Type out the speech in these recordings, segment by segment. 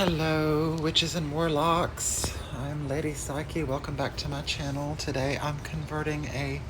Hello, witches and warlocks. I'm Lady Psyche. Welcome back to my channel. Today I'm converting a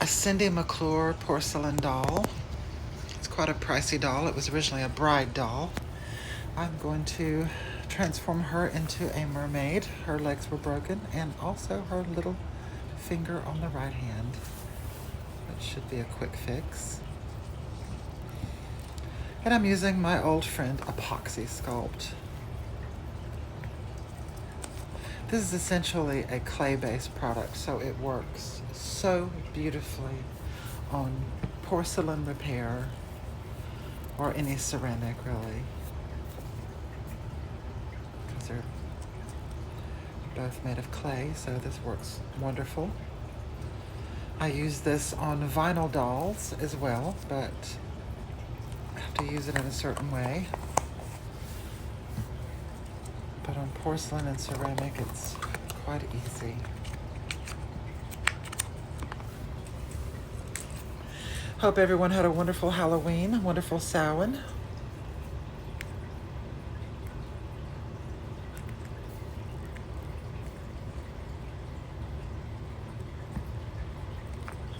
Cindy McClure porcelain doll. It's quite a pricey doll. It was originally a bride doll. I'm going to transform her into a mermaid. Her legs were broken, and also her little finger on the right hand. That should be a quick fix. And I'm using my old friend Apoxie Sculpt. This is essentially a clay-based product, so it works so beautifully on porcelain repair or any ceramic, really. Because they're both made of clay, so this works wonderful. I use this on vinyl dolls as well, but I have to use it in a certain way. But on porcelain and ceramic, it's quite easy. Hope everyone had a wonderful Halloween, a wonderful Samhain.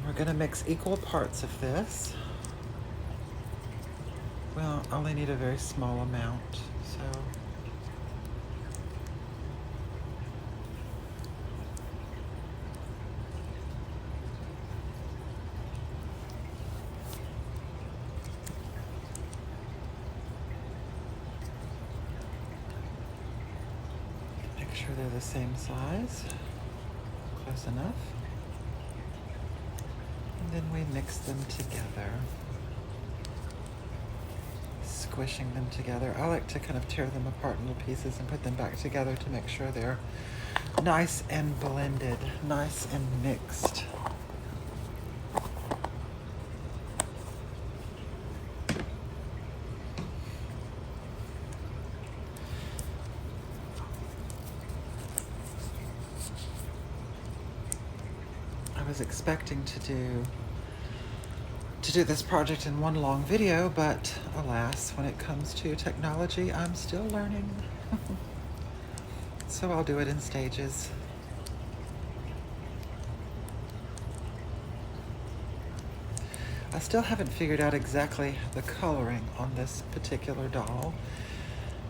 We're gonna mix equal parts of this. Well, I only need a very small amount, so. Make sure they're the same size, close enough. And then we mix them together, squishing them together. I like to kind of tear them apart in little pieces and put them back together to make sure they're nice and blended, nice and mixed. I was expecting to do this project in one long video, but alas, when it comes to technology, I'm still learning. So I'll do it in stages. I still haven't figured out exactly the coloring on this particular doll.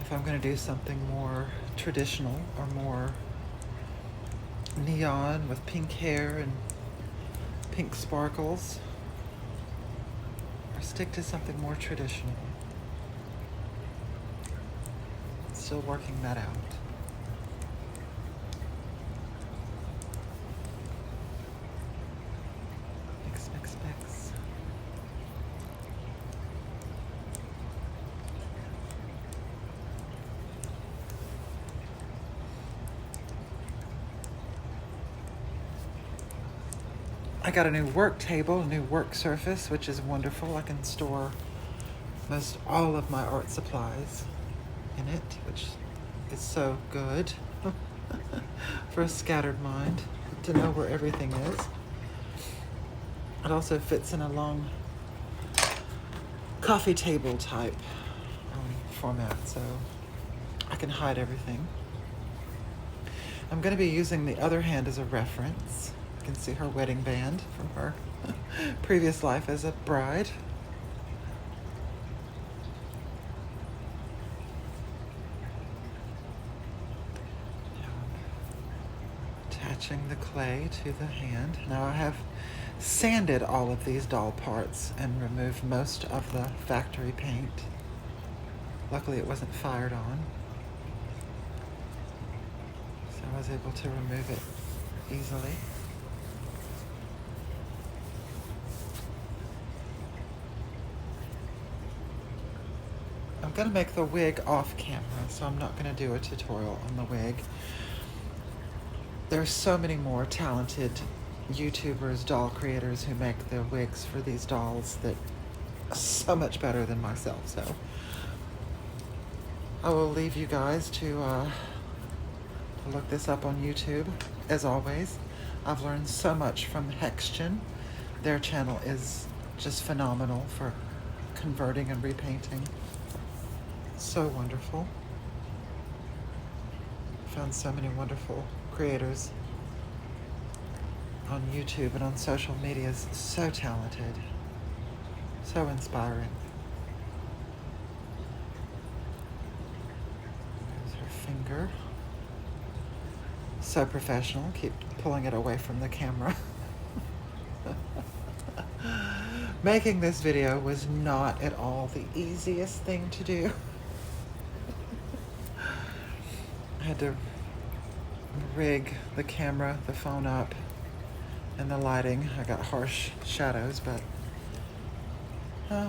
If I'm going to do something more traditional or more neon with pink hair and pink sparkles, or stick to something more traditional. Still working that out. Mix, mix, mix. I got a new work table, a new work surface, which is wonderful. I can store most all of my art supplies in it, which is so good for a scattered mind to know where everything is. It also fits in a long coffee table type format, so I can hide everything. I'm going to be using the other hand as a reference. You can see her wedding band from her previous life as a bride. Attaching the clay to the hand. Now I have sanded all of these doll parts and removed most of the factory paint. Luckily it wasn't fired on, so I was able to remove it easily. I'm going to make the wig off camera, so I'm not going to do a tutorial on the wig. There's so many more talented YouTubers, doll creators who make the wigs for these dolls that are so much better than myself, so I will leave you guys to look this up on YouTube. As always, I've learned so much from Hexgen. Their channel is just phenomenal for converting and repainting. So wonderful. Found so many wonderful creators on YouTube and on social media. So talented, so inspiring. There's her finger. So professional. Keep pulling it away from the camera. Making this video was not at all the easiest thing to do. I had to rig the camera, the phone up, and the lighting. I got harsh shadows, but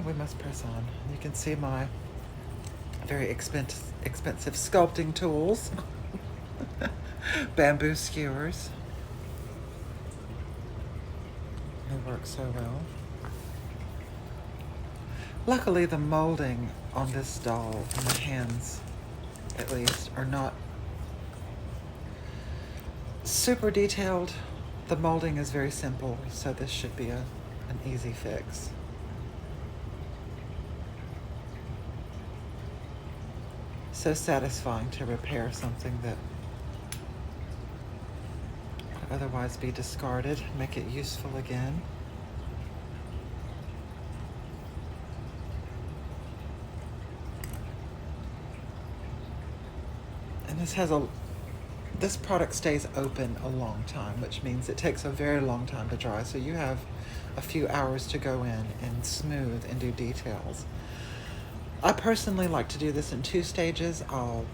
we must press on. You can see my very expensive sculpting tools. Bamboo skewers. They work so well. Luckily, the molding on this doll, and the hands at least, are not super detailed. The molding is very simple, so this should be an easy fix. So satisfying to repair something that would otherwise be discarded, make it useful again. And this product stays open a long time, which means it takes a very long time to dry. So you have a few hours to go in and smooth and do details. I personally like to do this in 2 stages. I'll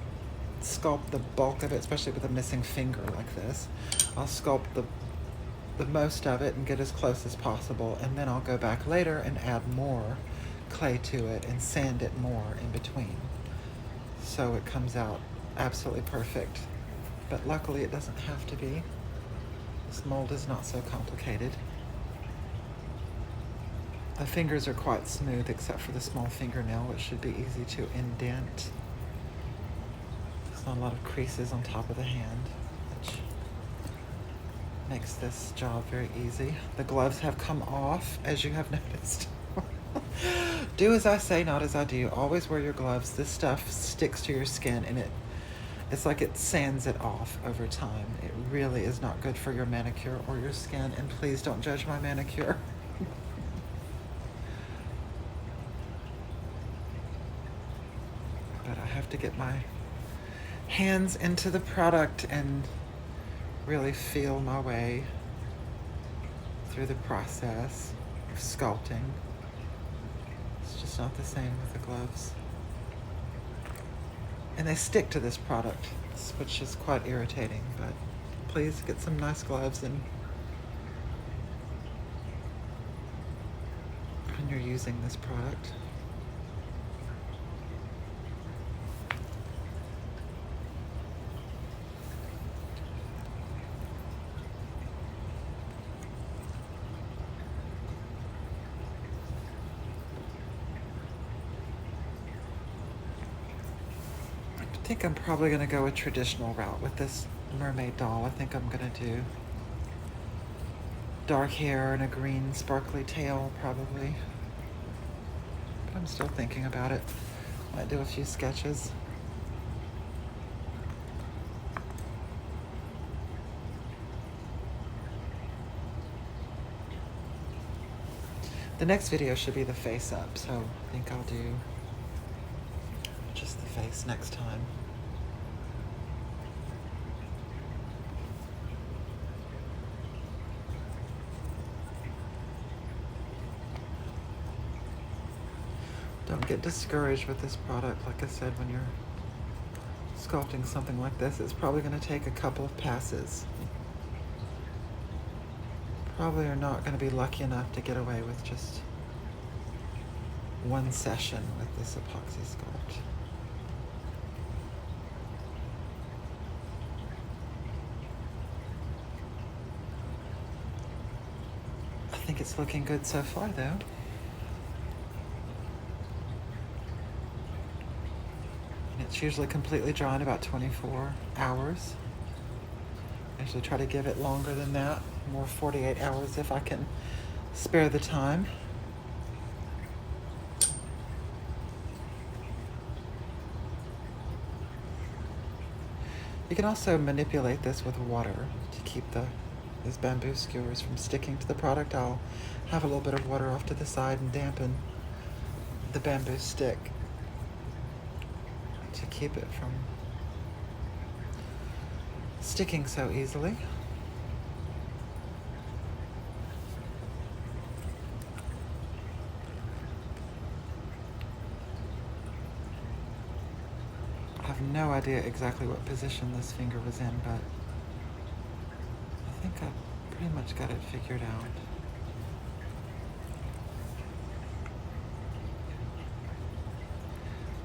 sculpt the bulk of it, especially with a missing finger like this. I'll sculpt the most of it and get as close as possible, and then I'll go back later and add more clay to it and sand it more in between. So it comes out absolutely perfect. But luckily it doesn't have to be. This mold is not so complicated. The fingers are quite smooth except for the small fingernail, which should be easy to indent. There's not a lot of creases on top of the hand, which makes this job very easy. The gloves have come off, as you have noticed. Do as I say, not as I do. Always wear your gloves. This stuff sticks to your skin, and it's like it sands it off over time. It really is not good for your manicure or your skin, and please don't judge my manicure. But I have to get my hands into the product and really feel my way through the process of sculpting. It's just not the same with the gloves. And they stick to this product, which is quite irritating, but please get some nice gloves and when you're using this product. I think I'm probably going to go a traditional route with this mermaid doll. I think I'm going to do dark hair and a green sparkly tail, probably. But I'm still thinking about it. Might do a few sketches. The next video should be the face up, so I think I'll do just the face next time. Don't get discouraged with this product. Like I said, when you're sculpting something like this, it's probably going to take a couple of passes. Probably are not going to be lucky enough to get away with just one session with this Apoxie Sculpt. I think it's looking good so far, though. It's usually completely dry in about 24 hours. I usually try to give it longer than that, more 48 hours if I can spare the time. You can also manipulate this with water to keep these bamboo skewers from sticking to the product. I'll have a little bit of water off to the side and dampen the bamboo stick to keep it from sticking so easily. I have no idea exactly what position this finger was in, but I think I pretty much got it figured out.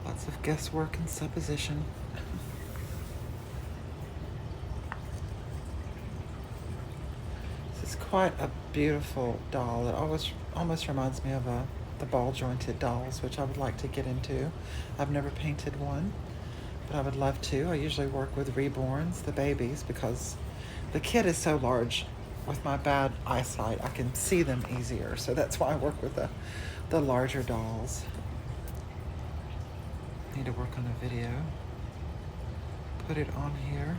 Lots of guesswork and supposition. This is quite a beautiful doll. It almost reminds me of the ball-jointed dolls, which I would like to get into. I've never painted one, but I would love to. I usually work with reborns, the babies, because the kid is so large. With my bad eyesight, I can see them easier, so that's why I work with the larger dolls. Need to work on a video. Put it on here.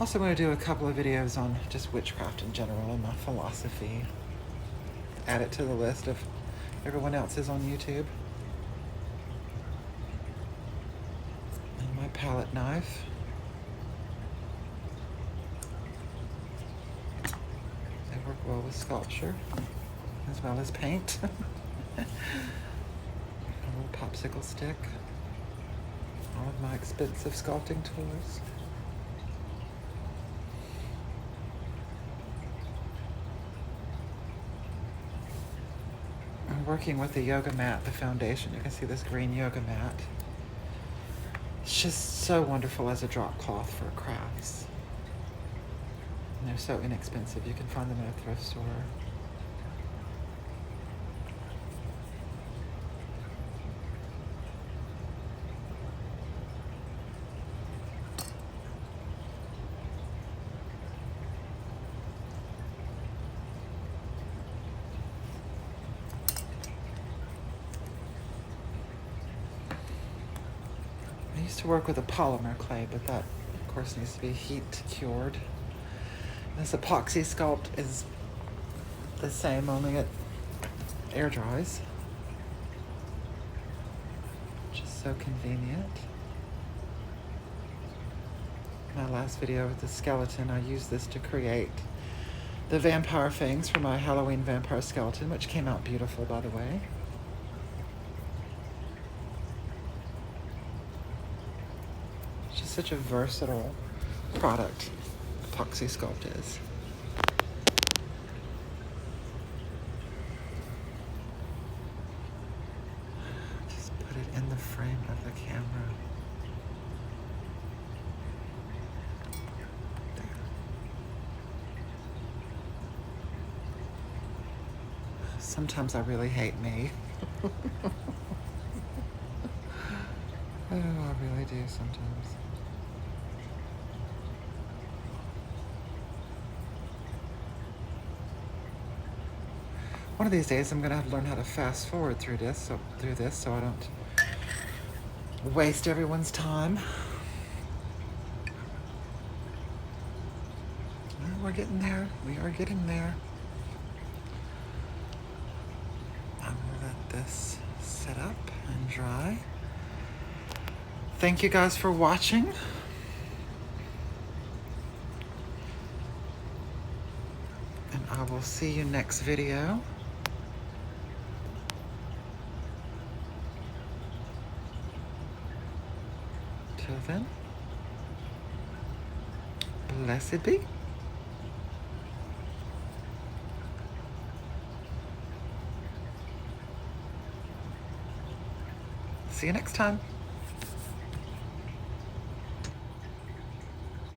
Also, I'm going to do a couple of videos on just witchcraft in general and my philosophy. Add it to the list of everyone else's on YouTube. And my palette knife. They work well with sculpture as well as paint. A little popsicle stick. All of my expensive sculpting tools. I'm working with the yoga mat, the foundation. You can see this green yoga mat. It's just so wonderful as a drop cloth for crafts. And they're so inexpensive. You can find them at a thrift store. I used to work with a polymer clay, but that, of course, needs to be heat cured. This Apoxie Sculpt is the same, only it air dries. Just so convenient. My last video with the skeleton, I used this to create the vampire fangs for my Halloween vampire skeleton, which came out beautiful, by the way. It's just such a versatile product, Apoxie Sculpt is. Just put it in the frame of the camera. There. Sometimes I really hate me. Oh, I really do sometimes. One of these days, I'm gonna have to learn how to fast forward through this, so I don't waste everyone's time. Well, we're getting there. We are getting there. I'm gonna let this set up and dry. Thank you guys for watching. And I will see you next video. Till then, blessed be. See you next time.